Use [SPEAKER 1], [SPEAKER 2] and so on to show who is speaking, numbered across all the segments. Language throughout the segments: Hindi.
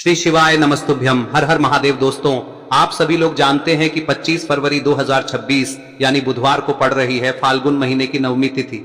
[SPEAKER 1] श्री शिवाय नमस्तुभ्यम। हर हर महादेव। दोस्तों, आप सभी लोग जानते हैं कि 25 फरवरी 2026 यानी बुधवार को पड़ रही है फाल्गुन महीने की नवमी तिथि।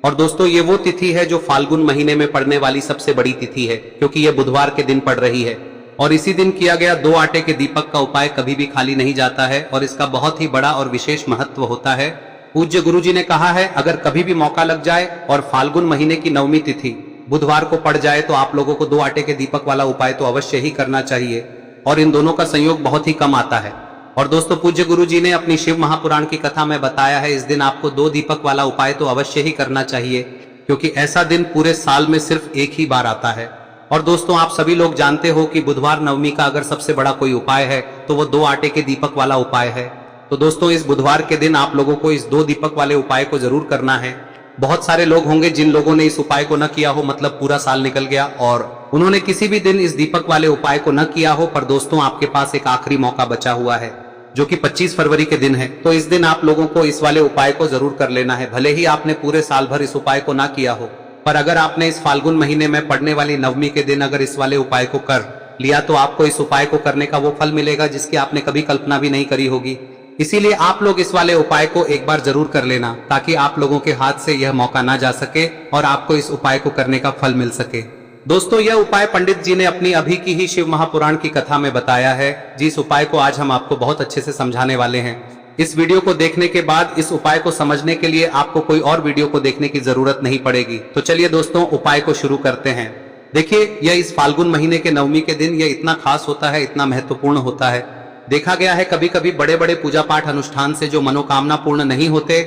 [SPEAKER 1] और दोस्तों, ये वो तिथि है जो फाल्गुन महीने में पड़ने वाली सबसे बड़ी तिथि है, क्योंकि ये बुधवार के दिन पड़ रही है। और इसी दिन किया गया 2 आटे के दीपक का उपाय कभी भी खाली नहीं जाता है और इसका बहुत ही बड़ा और विशेष महत्व होता है। पूज्य गुरु जी ने कहा है, अगर कभी भी मौका लग जाए और फाल्गुन महीने की नवमी तिथि बुधवार को पड़ जाए तो आप लोगों को 2 आटे के दीपक वाला उपाय तो अवश्य ही करना चाहिए। और इन दोनों का संयोग बहुत ही कम आता है। और दोस्तों, पूज्य गुरु जी ने अपनी शिव महापुराण की कथा में बताया है, इस दिन आपको 2 दीपक वाला उपाय तो अवश्य ही करना चाहिए, क्योंकि ऐसा दिन पूरे साल में सिर्फ एक ही बार आता है। और दोस्तों, आप सभी लोग जानते हो कि बुधवार नवमी का अगर सबसे बड़ा कोई उपाय है तो वो 2 आटे के दीपक वाला उपाय है। तो दोस्तों, इस बुधवार के दिन आप लोगों को इस 2 दीपक वाले उपाय को जरूर करना है। बहुत सारे लोग होंगे जिन लोगों ने इस उपाय को न किया हो, मतलब पूरा साल निकल गया और उन्होंने किसी भी दिन इस दीपक वाले उपाय को न किया हो। पर दोस्तों, आपके पास एक आखिरी मौका बचा हुआ है, जो कि 25 फरवरी के दिन है। तो इस दिन आप लोगों को इस वाले उपाय को जरूर कर लेना है। भले ही आपने पूरे साल भर इस उपाय को ना किया हो, पर अगर आपने इस फाल्गुन महीने में पड़ने वाली नवमी के दिन अगर इस वाले उपाय को कर लिया तो आपको इस उपाय को करने का वो फल मिलेगा जिसकी आपने कभी कल्पना भी नहीं करी होगी। इसीलिए आप लोग इस वाले उपाय को एक बार जरूर कर लेना, ताकि आप लोगों के हाथ से यह मौका ना जा सके और आपको इस उपाय को करने का फल मिल सके। दोस्तों, यह उपाय पंडित जी ने अपनी अभी की ही शिव महापुराण की कथा में बताया है, जिस उपाय को आज हम आपको बहुत अच्छे से समझाने वाले हैं। इस वीडियो को देखने के बाद इस उपाय को समझने के लिए आपको कोई और वीडियो को देखने की जरूरत नहीं पड़ेगी। तो चलिए दोस्तों, उपाय को शुरू करते हैं। देखिए, यह इस फाल्गुन महीने के नवमी के दिन यह इतना खास होता है, इतना महत्वपूर्ण होता है। देखा गया है कभी कभी बड़े बड़े पूजा पाठ अनुष्ठान से जो मनोकामना पूर्ण नहीं होते,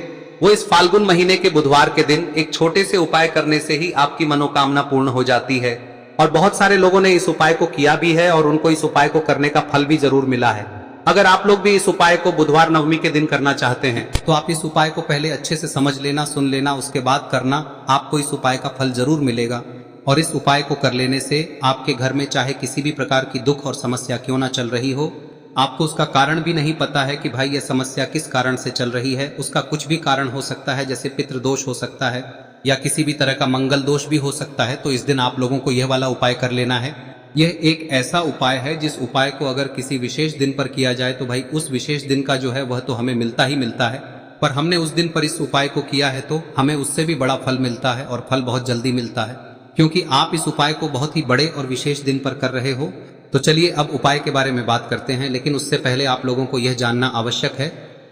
[SPEAKER 1] वो इस फाल्गुन महीने के बुधवार के दिन एक छोटे से उपाय करने से ही आपकी मनोकामना पूर्ण हो जाती है। और बहुत सारे लोगों ने इस उपाय को किया भी है और उनको इस उपाय को करने का फल भी जरूर मिला है। अगर आप लोग भी इस उपाय को बुधवार नवमी के दिन करना चाहते हैं तो आप इस उपाय को पहले अच्छे से समझ लेना, सुन लेना, उसके बाद करना। आपको इस उपाय का फल जरूर मिलेगा। और इस उपाय को कर लेने से आपके घर में चाहे किसी भी प्रकार की दुख और समस्या क्यों ना चल रही हो, आपको उसका कारण भी नहीं पता है कि भाई यह समस्या किस कारण से चल रही है, उसका कुछ भी कारण हो सकता है, जैसे पितृदोष हो सकता है या किसी भी तरह का मंगल दोष भी हो सकता है। तो इस दिन आप लोगों को यह वाला उपाय कर लेना है। यह एक ऐसा उपाय है जिस उपाय को अगर किसी विशेष दिन पर किया जाए तो भाई उस विशेष दिन का जो है वह तो हमें मिलता ही मिलता है। पर हमने उस दिन पर इस उपाय को किया है तो हमें उससे भी बड़ा फल मिलता है, और फल बहुत जल्दी मिलता है, क्योंकि आप इस उपाय को बहुत ही बड़े और विशेष दिन पर कर रहे हो। तो चलिए अब उपाय के बारे में बात करते हैं, लेकिन उससे पहले आप लोगों को यह जानना आवश्यक है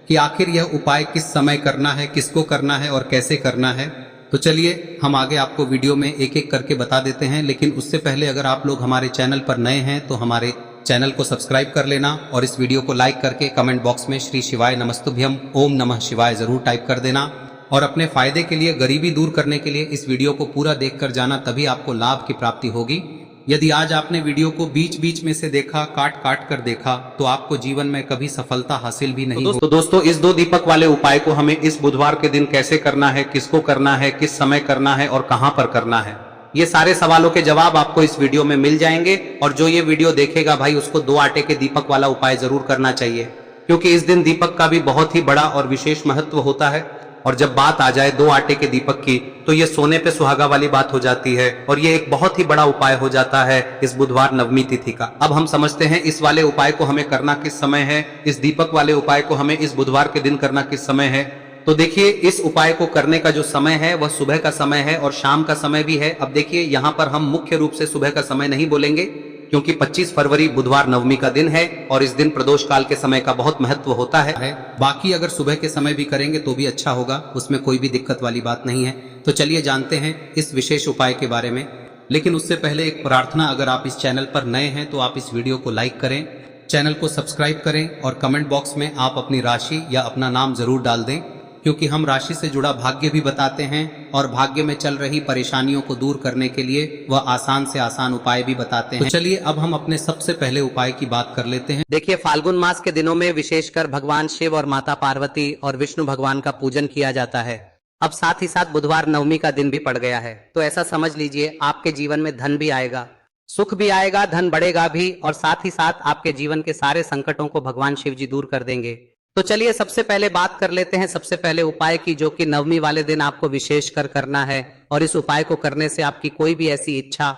[SPEAKER 1] कि आखिर यह उपाय किस समय करना है, किसको करना है और कैसे करना है। तो चलिए हम आगे आपको वीडियो में एक एक करके बता देते हैं, लेकिन उससे पहले अगर आप लोग हमारे चैनल पर नए हैं तो हमारे चैनल को सब्सक्राइब कर लेना और इस वीडियो को लाइक करके कमेंट बॉक्स में श्री शिवाय नमस्तुभ्यम ओम नमः शिवाय जरूर टाइप कर देना। और अपने फायदे के लिए, गरीबी दूर करने के लिए इस वीडियो को पूरा देखकर जाना, तभी आपको लाभ की प्राप्ति होगी। यदि आज आपने वीडियो को बीच बीच में से देखा, काट काट कर देखा, तो आपको जीवन में कभी सफलता हासिल भी नहीं होगी। तो दोस्तों, इस 2 दीपक वाले उपाय को हमें इस बुधवार के दिन कैसे करना है, किसको करना है, किस समय करना है और कहां पर करना है, ये सारे सवालों के जवाब आपको इस वीडियो में मिल जाएंगे। और जो ये वीडियो देखेगा भाई, उसको 2 आटे के दीपक वाला उपाय जरूर करना चाहिए, क्योंकि इस दिन दीपक का भी बहुत ही बड़ा और विशेष महत्व होता है। और जब बात आ जाए 2 आटे के दीपक की, तो ये सोने पे सुहागा वाली बात हो जाती है और ये एक बहुत ही बड़ा उपाय हो जाता है इस बुधवार नवमी तिथि का। अब हम समझते हैं इस वाले उपाय को हमें करना किस समय है, इस दीपक वाले उपाय को हमें इस बुधवार के दिन करना किस समय है। तो देखिए, इस उपाय को करने का जो समय है वह सुबह का समय है और शाम का समय भी है। अब देखिए, यहाँ पर हम मुख्य रूप से सुबह का समय नहीं बोलेंगे, क्योंकि 25 फरवरी बुधवार नवमी का दिन है और इस दिन प्रदोष काल के समय का बहुत महत्व होता है। बाकी अगर सुबह के समय भी करेंगे तो भी अच्छा होगा, उसमें कोई भी दिक्कत वाली बात नहीं है। तो चलिए जानते हैं इस विशेष उपाय के बारे में। लेकिन उससे पहले एक प्रार्थना, अगर आप इस चैनल पर नए हैं तो आप इस वीडियो को लाइक करें, चैनल को सब्सक्राइब करें और कमेंट बॉक्स में आप अपनी राशि या अपना नाम जरूर डाल दें, क्योंकि हम राशि से जुड़ा भाग्य भी बताते हैं और भाग्य में चल रही परेशानियों को दूर करने के लिए वह आसान से आसान उपाय भी बताते हैं। तो चलिए अब हम अपने सबसे पहले उपाय की बात कर लेते हैं। देखिए, फाल्गुन मास के दिनों में विशेषकर भगवान शिव और माता पार्वती और विष्णु भगवान का पूजन किया जाता है। अब साथ ही साथ बुधवार नवमी का दिन भी पड़ गया है, तो ऐसा समझ लीजिए आपके जीवन में धन भी आएगा, सुख भी आएगा, धन बढ़ेगा भी, और साथ ही साथ आपके जीवन के सारे संकटों को भगवान शिव जी दूर कर देंगे। तो चलिए सबसे पहले बात कर लेते हैं सबसे पहले उपाय की, जो कि नवमी वाले दिन आपको विशेष कर करना है। और इस उपाय को करने से आपकी कोई भी ऐसी इच्छा,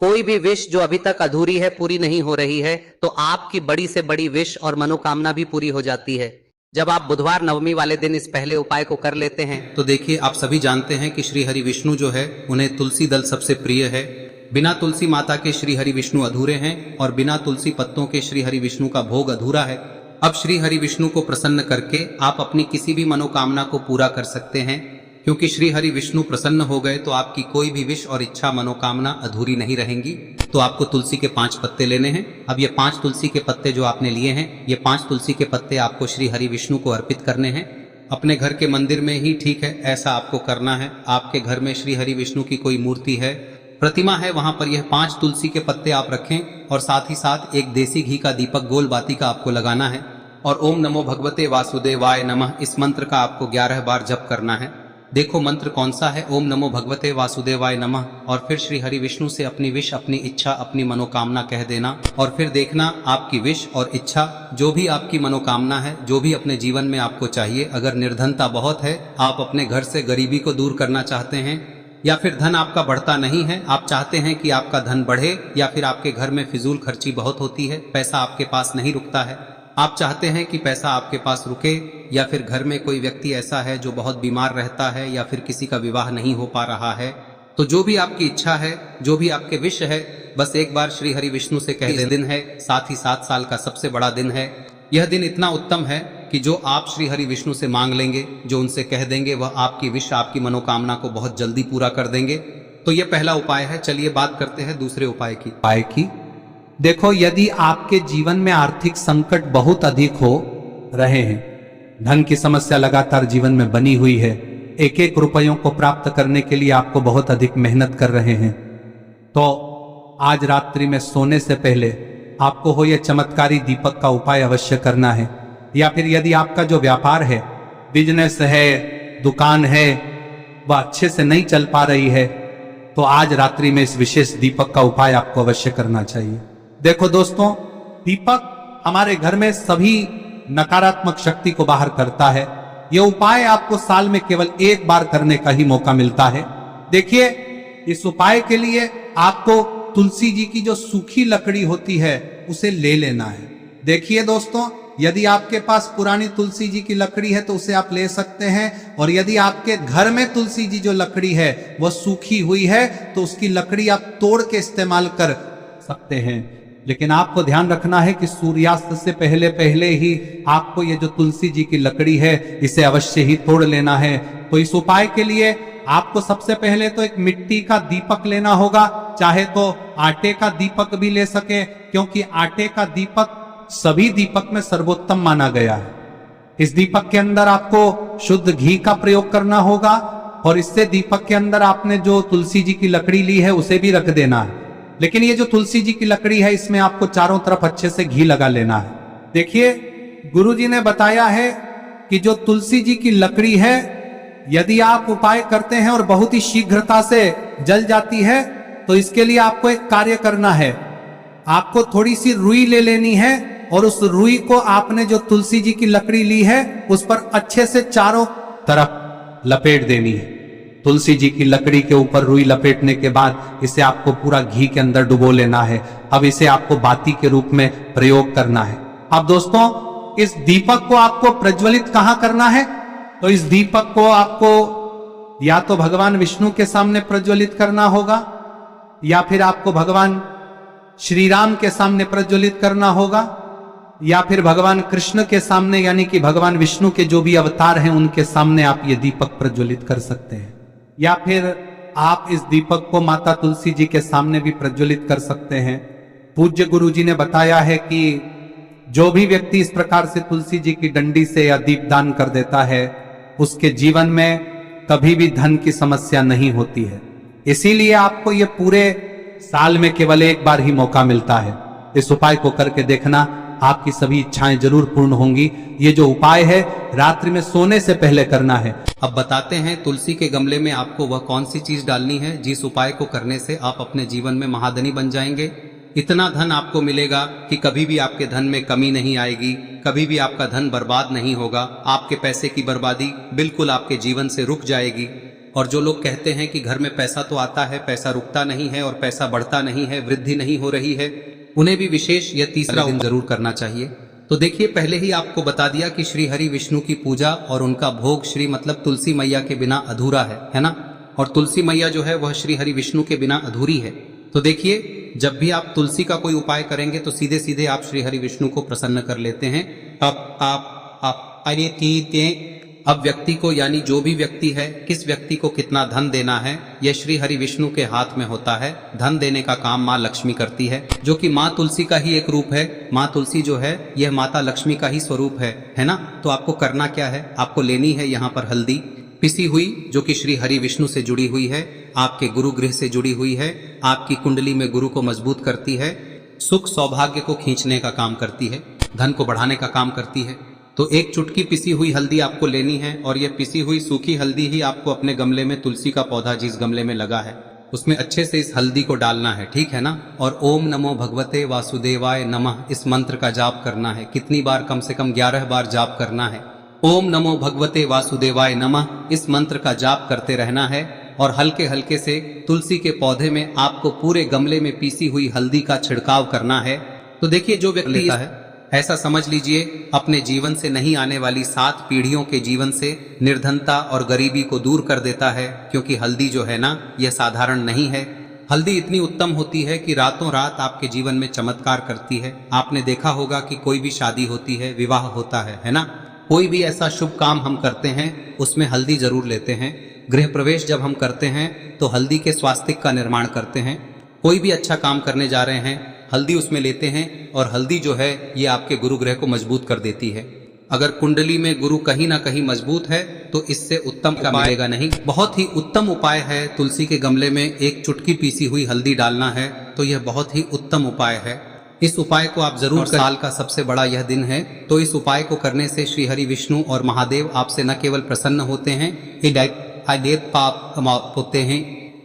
[SPEAKER 1] कोई भी विश जो अभी तक अधूरी है, पूरी नहीं हो रही है, तो आपकी बड़ी से बड़ी विश और मनोकामना भी पूरी हो जाती है जब आप बुधवार नवमी वाले दिन इस पहले उपाय को कर लेते हैं। तो देखिए, आप सभी जानते हैं कि श्री हरि विष्णु जो है उन्हें तुलसी दल सबसे प्रिय है। बिना तुलसी माता के श्री हरि विष्णु अधूरे हैं और बिना तुलसी पत्तों के श्री हरि विष्णु का भोग अधूरा है। अब श्री हरि विष्णु को प्रसन्न करके आप अपनी किसी भी मनोकामना को पूरा कर सकते हैं, क्योंकि श्री हरि विष्णु प्रसन्न हो गए तो आपकी कोई भी विश और इच्छा मनोकामना अधूरी नहीं रहेंगी। तो आपको तुलसी के 5 पत्ते लेने हैं। अब ये 5 तुलसी के पत्ते जो आपने लिए हैं, ये 5 तुलसी के पत्ते आपको श्री हरि विष्णु को अर्पित करने हैं। अपने घर के मंदिर में ही ठीक है, ऐसा आपको करना है। आपके घर में श्री हरि विष्णु की कोई मूर्ति है, प्रतिमा है, वहां पर यह 5 तुलसी के पत्ते आप रखें और साथ ही साथ एक देसी घी का दीपक गोल बाती का आपको लगाना है और ओम नमो भगवते वासुदेवाय नमः इस मंत्र का आपको 11 बार जप करना है। देखो मंत्र कौन सा है, ओम नमो भगवते वासुदेवाय नमः, और फिर श्री हरि विष्णु से अपनी विश, अपनी इच्छा, अपनी मनोकामना कह देना और फिर देखना आपकी विश और इच्छा, जो भी आपकी मनोकामना है, जो भी अपने जीवन में आपको चाहिए। अगर निर्धनता बहुत है, आप अपने घर से गरीबी को दूर करना चाहते हैं, या फिर धन आपका बढ़ता नहीं है, आप चाहते हैं कि आपका धन बढ़े, या फिर आपके घर में फिजूल खर्ची बहुत होती है, पैसा आपके पास नहीं रुकता है, आप चाहते हैं कि पैसा आपके पास रुके, या फिर घर में कोई व्यक्ति ऐसा है जो बहुत बीमार रहता है, या फिर किसी का विवाह नहीं हो पा रहा है, तो जो भी आपकी इच्छा है, जो भी आपके विश है, बस एक बार श्री हरि विष्णु से कह दें। दिन है, साथ ही 7 साल का सबसे बड़ा दिन है। यह दिन इतना उत्तम है कि जो आप श्री हरि विष्णु से मांग लेंगे, जो उनसे कह देंगे, वह आपकी विश, आपकी मनोकामना को बहुत जल्दी पूरा कर देंगे। तो यह पहला उपाय है। चलिए बात करते हैं दूसरे उपाय की।
[SPEAKER 2] देखो, यदि आपके जीवन में आर्थिक संकट बहुत अधिक हो रहे हैं, धन की समस्या लगातार जीवन में बनी हुई है, एक एक रुपयों को प्राप्त करने के लिए आपको बहुत अधिक मेहनत कर रहे हैं, तो आज रात्रि में सोने से पहले आपको हो यह चमत्कारी दीपक का उपाय अवश्य करना है। या फिर यदि आपका जो व्यापार है, बिजनेस है, दुकान है, वह अच्छे से नहीं चल पा रही है, तो आज रात्रि में इस विशेष दीपक का उपाय आपको अवश्य करना चाहिए। देखो दोस्तों, दीपक हमारे घर में सभी नकारात्मक शक्ति को बाहर करता है। यह उपाय आपको साल में केवल एक बार करने का ही मौका मिलता है। देखिए, इस उपाय के लिए आपको तुलसी जी की जो सूखी लकड़ी होती है उसे ले लेना है। देखिए दोस्तों, यदि आपके पास पुरानी तुलसी जी की लकड़ी है तो उसे आप ले सकते हैं, और यदि आपके घर में तुलसी जी जो लकड़ी है वह सूखी हुई है तो उसकी लकड़ी आप तोड़ के इस्तेमाल कर सकते हैं। लेकिन आपको ध्यान रखना है कि सूर्यास्त से पहले पहले ही आपको ये जो तुलसी जी की लकड़ी है इसे अवश्य ही तोड़ लेना है। तो इस उपाय के लिए आपको सबसे पहले तो एक मिट्टी का दीपक लेना होगा, चाहे तो आटे का दीपक भी ले सके, क्योंकि आटे का दीपक सभी दीपक में सर्वोत्तम माना गया है। इस दीपक के अंदर आपको शुद्ध घी का प्रयोग करना होगा, और इससे दीपक के अंदर आपने जो तुलसी जी की लकड़ी ली है उसे भी रख देना है। लेकिन ये जो तुलसी जी की लकड़ी है, इसमें आपको चारों तरफ अच्छे से घी लगा लेना है। देखिए, गुरु जी ने बताया है कि जो तुलसी जी की लकड़ी है, यदि आप उपाय करते हैं और बहुत ही शीघ्रता से जल जाती है, तो इसके लिए आपको एक कार्य करना है। आपको थोड़ी सी रुई ले लेनी है और उस रुई को आपने जो तुलसी जी की लकड़ी ली है उस पर अच्छे से चारों तरफ लपेट देनी है। तुलसी जी की लकड़ी के ऊपर रुई लपेटने के बाद इसे आपको पूरा घी के अंदर डुबो लेना है। अब इसे आपको बाती के रूप में प्रयोग करना है। अब दोस्तों, इस दीपक को आपको प्रज्वलित कहां करना है? तो इस दीपक को आपको या तो भगवान विष्णु के सामने प्रज्वलित करना होगा, या फिर आपको भगवान श्री राम के सामने प्रज्वलित करना होगा, या फिर भगवान कृष्ण के सामने, यानी कि भगवान विष्णु के जो भी अवतार हैं उनके सामने आप ये दीपक प्रज्वलित कर सकते हैं। या फिर आप इस दीपक को माता तुलसी जी के सामने भी प्रज्वलित कर सकते हैं। पूज्य गुरु जी ने बताया है कि जो भी व्यक्ति इस प्रकार से तुलसी जी की डंडी से या दीपदान कर देता है, उसके जीवन में कभी भी धन की समस्या नहीं होती है। इसीलिए आपको ये पूरे साल में केवल एक बार ही मौका मिलता है। इस उपाय को करके देखना, आपकी सभी इच्छाएं जरूर पूर्ण होंगी। ये जो उपाय है रात्रि में सोने से पहले करना है।
[SPEAKER 1] अब बताते हैं तुलसी के गमले में आपको वह कौन सी चीज डालनी है जिस उपाय को करने से आप अपने जीवन में महाधनी बन जाएंगे। इतना धन आपको मिलेगा कि कभी भी आपके धन में कमी नहीं आएगी, कभी भी आपका धन बर्बाद नहीं होगा। आपके पैसे की बर्बादी बिल्कुल आपके जीवन से रुक जाएगी। और जो लोग कहते हैं कि घर में पैसा तो आता है, पैसा रुकता नहीं है और पैसा बढ़ता नहीं है, वृद्धि नहीं हो रही है, उन्हें भी विशेष यह तीसरा दिन जरूर करना चाहिए। तो देखिए, पहले ही आपको बता दिया कि श्री हरि विष्णु की पूजा और उनका भोग श्री मतलब तुलसी मैया के बिना अधूरा है ना। और तुलसी मैया जो है वह श्री हरि विष्णु के बिना अधूरी है। तो देखिए, जब भी आप तुलसी का कोई उपाय करेंगे तो सीधे सीधे आप श्री हरि विष्णु को प्रसन्न कर लेते हैं। अब व्यक्ति को, यानी जो भी व्यक्ति है, किस व्यक्ति को कितना धन देना है, यह श्री हरि विष्णु के हाथ में होता है। धन देने का काम माँ लक्ष्मी करती है, जो कि माँ तुलसी का ही एक रूप है। माँ तुलसी जो है यह माता लक्ष्मी का ही स्वरूप है ना। तो आपको करना क्या है, आपको लेनी है यहाँ पर हल्दी पिसी हुई, जो कि श्री हरि विष्णु से जुड़ी हुई है, आपके गुरु गृह से जुड़ी हुई है, आपकी कुंडली में गुरु को मजबूत करती है, सुख सौभाग्य को खींचने का काम करती है, धन को बढ़ाने का काम करती है। तो एक चुटकी पिसी हुई हल्दी आपको लेनी है और यह पिसी हुई सूखी हल्दी ही आपको अपने गमले में, तुलसी का पौधा जिस गमले में लगा है उसमें अच्छे से इस हल्दी को डालना है, ठीक है ना। और ओम नमो भगवते वासुदेवाय नमः इस मंत्र का जाप करना है। कितनी बार? कम से कम 11 बार जाप करना है। ओम नमो भगवते वासुदेवाय नमः इस मंत्र का जाप करते रहना है और हल्के हल्के से तुलसी के पौधे में आपको पूरे गमले में पीसी हुई हल्दी का छिड़काव करना है। तो देखिए, जो व्यक्ति लेता है, ऐसा समझ लीजिए अपने जीवन से नहीं आने वाली 7 पीढ़ियों के जीवन से निर्धनता और गरीबी को दूर कर देता है। क्योंकि हल्दी जो है ना, यह साधारण नहीं है। हल्दी इतनी उत्तम होती है कि रातों रात आपके जीवन में चमत्कार करती है। आपने देखा होगा कि कोई भी शादी होती है, विवाह होता है ना, कोई भी ऐसा शुभ काम हम करते हैं उसमें हल्दी जरूर लेते हैं। गृह प्रवेश जब हम करते हैं तो हल्दी के स्वास्तिक का निर्माण करते हैं। कोई भी अच्छा काम करने जा रहे हैं, हल्दी उसमें लेते हैं और हल्दी जो है ये आपके गुरु ग्रह को मजबूत कर देती है। अगर कुंडली में गुरु कहीं ना कहीं मजबूत है तो इससे उत्तम का मिलेगा नहीं। बहुत ही उत्तम उपाय है, तुलसी के गमले में एक चुटकी पीसी हुई हल्दी डालना है, तो यह बहुत ही उत्तम उपाय है। इस उपाय को आप जरूर, साल का सबसे बड़ा यह दिन है, तो इस उपाय को करने से श्री हरि विष्णु और महादेव आपसे न केवल प्रसन्न होते हैं, पाप होते हैं,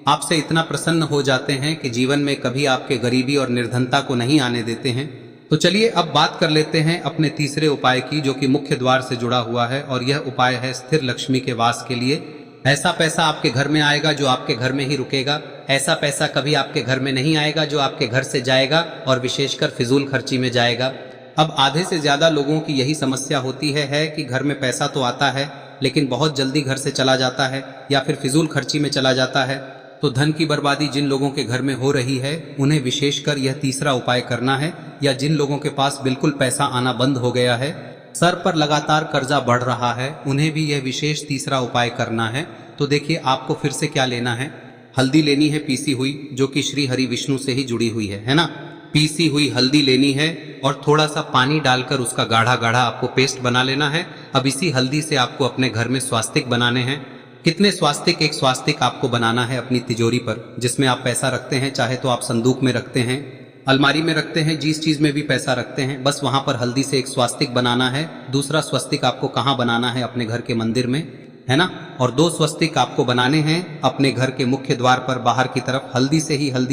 [SPEAKER 1] आपसे इतना प्रसन्न हो जाते हैं कि जीवन में कभी आपके गरीबी और निर्धनता को नहीं आने देते हैं। तो चलिए अब बात कर लेते हैं अपने तीसरे उपाय की, जो कि मुख्य द्वार से जुड़ा हुआ है और यह उपाय है स्थिर लक्ष्मी के वास के लिए। ऐसा पैसा आपके घर में आएगा जो आपके घर में ही रुकेगा। ऐसा पैसा कभी आपके घर में नहीं आएगा जो आपके घर से जाएगा और विशेषकर फिजूल खर्ची में जाएगा। अब आधे से ज्यादा लोगों की यही समस्या होती है कि घर में पैसा तो आता है लेकिन बहुत जल्दी घर से चला जाता है या फिर फिजूल खर्ची में चला जाता है। तो धन की बर्बादी जिन लोगों के घर में हो रही है उन्हें विशेषकर यह तीसरा उपाय करना है, या जिन लोगों के पास बिल्कुल पैसा आना बंद हो गया है, सर पर लगातार कर्जा बढ़ रहा है, उन्हें भी यह विशेष तीसरा उपाय करना है। तो देखिए, आपको फिर से क्या लेना है, हल्दी लेनी है पीसी हुई, जो कि श्री हरि विष्णु से ही जुड़ी हुई है ना। पीसी हुई हल्दी लेनी है और थोड़ा सा पानी डालकर उसका गाढ़ा गाढ़ा आपको पेस्ट बना लेना है। अब इसी हल्दी से आपको अपने घर में स्वास्तिक बनाने हैं। कितने स्वास्तिक? एक स्वास्तिक आपको बनाना है अपनी तिजोरी पर, जिसमें आप पैसा रखते हैं, चाहे तो आप संदूक में रखते हैं, अलमारी में रखते हैं, जिस चीज में भी पैसा रखते हैं, बस वहां पर हल्दी से एक स्वास्तिक बनाना है। दूसरा स्वस्तिक आपको कहाँ बनाना है? अपने घर के मंदिर में, है ना। और 2 स्वस्तिक आपको बनाने हैं अपने घर के मुख्य द्वार पर बाहर की तरफ। हल्दी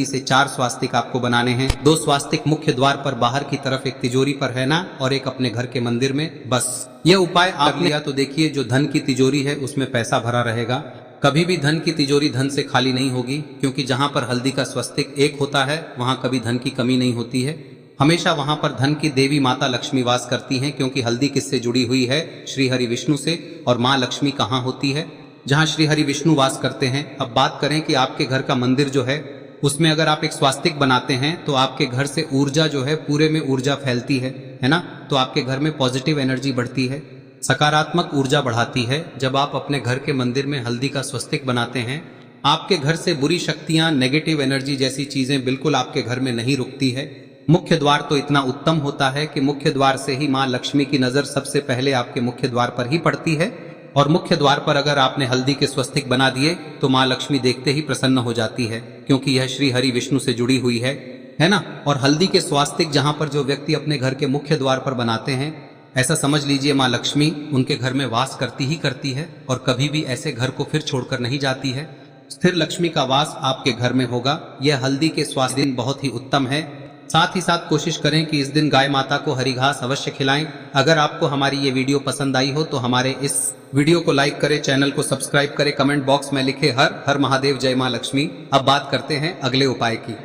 [SPEAKER 1] से 4 स्वास्तिक आपको बनाने हैं। 2 स्वास्तिक मुख्य द्वार पर बाहर की तरफ, एक तिजोरी पर, है ना, और एक अपने घर के मंदिर में। बस यह उपाय आप लिया तो देखिए, जो धन की तिजोरी है उसमें पैसा भरा रहेगा। कभी भी धन की तिजोरी धन से खाली नहीं होगी, क्योंकि जहां पर हल्दी का स्वस्तिक एक होता है वहां कभी धन की कमी नहीं होती है। हमेशा वहां पर धन की देवी माता लक्ष्मी वास करती हैं, क्योंकि हल्दी किससे जुड़ी हुई है? श्री हरि विष्णु से। और माँ लक्ष्मी कहाँ होती है? जहाँ श्री हरि विष्णु वास करते हैं। अब बात करें कि आपके घर का मंदिर जो है उसमें अगर आप एक स्वास्तिक बनाते हैं तो आपके घर से ऊर्जा जो है, पूरे में ऊर्जा फैलती है ना। तो आपके घर में पॉजिटिव एनर्जी बढ़ती है, सकारात्मक ऊर्जा बढ़ाती है। जब आप अपने घर के मंदिर में हल्दी का स्वस्तिक बनाते हैं, आपके घर से बुरी शक्तियां, नेगेटिव एनर्जी जैसी चीजें बिल्कुल आपके घर में नहीं रुकती है। मुख्य द्वार तो इतना उत्तम होता है कि मुख्य द्वार से ही माँ लक्ष्मी की नजर सबसे पहले आपके मुख्य द्वार पर ही पड़ती है। और मुख्य द्वार पर अगर आपने हल्दी के स्वस्तिक बना दिए तो माँ लक्ष्मी देखते ही प्रसन्न हो जाती है, क्योंकि यह श्री हरि विष्णु से जुड़ी हुई है ना। और हल्दी के स्वास्तिक जहां पर जो व्यक्ति अपने घर के मुख्य द्वार पर बनाते हैं, ऐसा समझ लीजिए माँ लक्ष्मी उनके घर में वास करती ही करती है और कभी भी ऐसे घर को फिर छोड़कर नहीं जाती है। स्थिर लक्ष्मी का वास आपके घर में होगा। यह हल्दी के स्वास्थ्य दिन बहुत ही उत्तम है। साथ ही साथ कोशिश करें कि इस दिन गाय माता को हरी घास अवश्य खिलाएं। अगर आपको हमारी ये वीडियो पसंद आई हो तो हमारे इस वीडियो को लाइक करें, चैनल को सब्सक्राइब करें, कमेंट बॉक्स में लिखे हर हर महादेव, जय मां लक्ष्मी। अब बात करते हैं अगले उपाय की।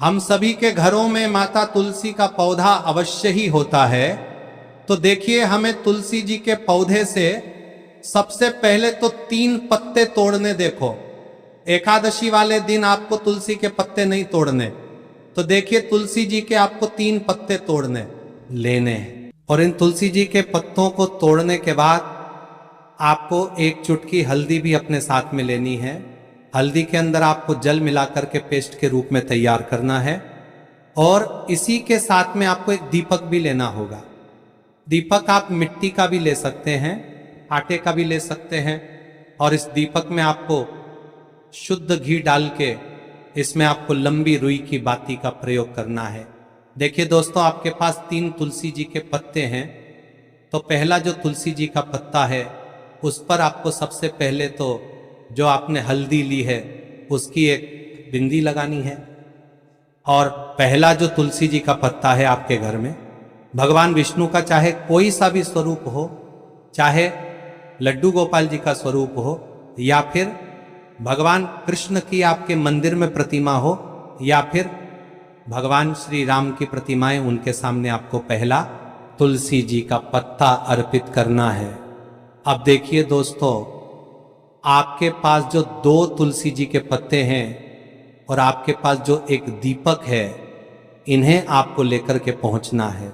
[SPEAKER 2] हम सभी के घरों में माता तुलसी का पौधा अवश्य ही होता है। तो देखिए, हमें तुलसी जी के पौधे से सबसे पहले तो 3 पत्ते तोड़ने। देखो, एकादशी वाले दिन आपको तुलसी के पत्ते नहीं तोड़ने। तो देखिए, तुलसी जी के आपको 3 पत्ते तोड़ने लेने हैं। और इन तुलसी जी के पत्तों को तोड़ने के बाद आपको 1 चुटकी हल्दी भी अपने साथ में लेनी है। हल्दी के अंदर आपको जल मिलाकर के पेस्ट के रूप में तैयार करना है। और इसी के साथ में आपको एक दीपक भी लेना होगा। दीपक आप मिट्टी का भी ले सकते हैं, आटे का भी ले सकते हैं। और इस दीपक में आपको शुद्ध घी डाल के इसमें आपको लंबी रुई की बाती का प्रयोग करना है। देखिए दोस्तों, आपके पास 3 तुलसी जी के पत्ते हैं। तो पहला जो तुलसी जी का पत्ता है उस पर आपको सबसे पहले तो जो आपने हल्दी ली है उसकी एक बिंदी लगानी है। और पहला जो तुलसी जी का पत्ता है आपके घर में, भगवान विष्णु का चाहे कोई सा भी स्वरूप हो, चाहे लड्डू गोपाल जी का स्वरूप हो, या फिर भगवान कृष्ण की आपके मंदिर में प्रतिमा हो, या फिर भगवान श्री राम की प्रतिमाएं, उनके सामने आपको पहला तुलसी जी का पत्ता अर्पित करना है। अब देखिए दोस्तों, आपके पास जो 2 तुलसी जी के पत्ते हैं और आपके पास जो एक दीपक है, इन्हें आपको लेकर के पहुंचना है।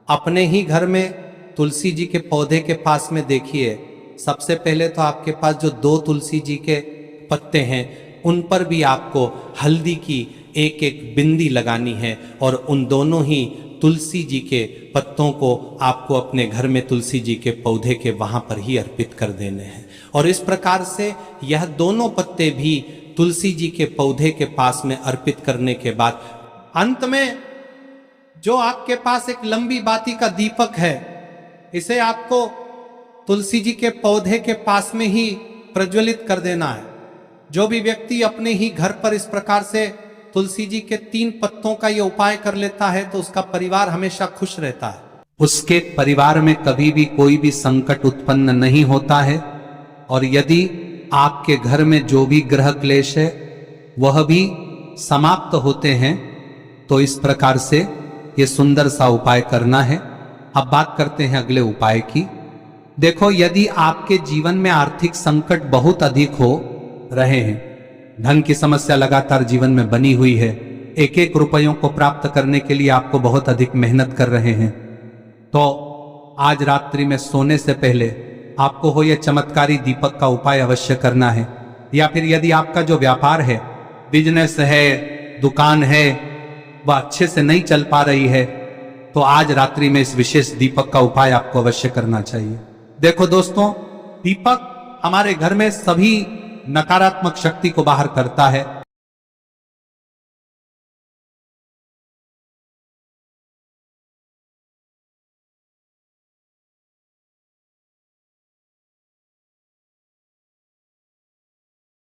[SPEAKER 2] अपने ही घर में तुलसी जी के पौधे के पास में देखिए, सबसे पहले तो आपके पास जो 2 तुलसी जी के पत्ते हैं उन पर भी आपको हल्दी की एक एक बिंदी लगानी है। और उन दोनों ही तुलसी जी के पत्तों को आपको अपने घर में तुलसी जी के पौधे के वहां पर ही अर्पित कर देने हैं। और इस प्रकार से यह दोनों पत्ते भी तुलसी जी के पौधे के पास में अर्पित करने के बाद अंत में जो आपके पास एक लंबी बाती का दीपक है, इसे आपको तुलसी जी के पौधे के पास में ही प्रज्वलित कर देना है। जो भी व्यक्ति अपने ही घर पर इस प्रकार से तुलसी जी के 3 पत्तों का ये उपाय कर लेता है तो उसका परिवार हमेशा खुश रहता है। उसके परिवार में कभी भी कोई भी संकट उत्पन्न नहीं होता है। और यदि आपके घर में जो भी ग्रह क्लेश है वह भी समाप्त होते हैं। तो इस प्रकार से ये सुंदर सा उपाय करना है। अब बात करते हैं अगले उपाय की। देखो, यदि आपके जीवन में आर्थिक संकट बहुत अधिक हो रहे हैं, धन की समस्या लगातार जीवन में बनी हुई है, एक एक रुपयों को प्राप्त करने के लिए आपको बहुत अधिक मेहनत कर रहे हैं, तो आज रात्रि में सोने से पहले आपको हो यह चमत्कारी दीपक का उपाय अवश्य करना है। या फिर यदि आपका जो व्यापार है, बिजनेस है, दुकान है, वह अच्छे से नहीं चल पा रही है, तो आज रात्रि में इस विशेष दीपक का उपाय आपको अवश्य करना चाहिए। देखो दोस्तों, दीपक हमारे घर में सभी नकारात्मक शक्ति को बाहर करता है।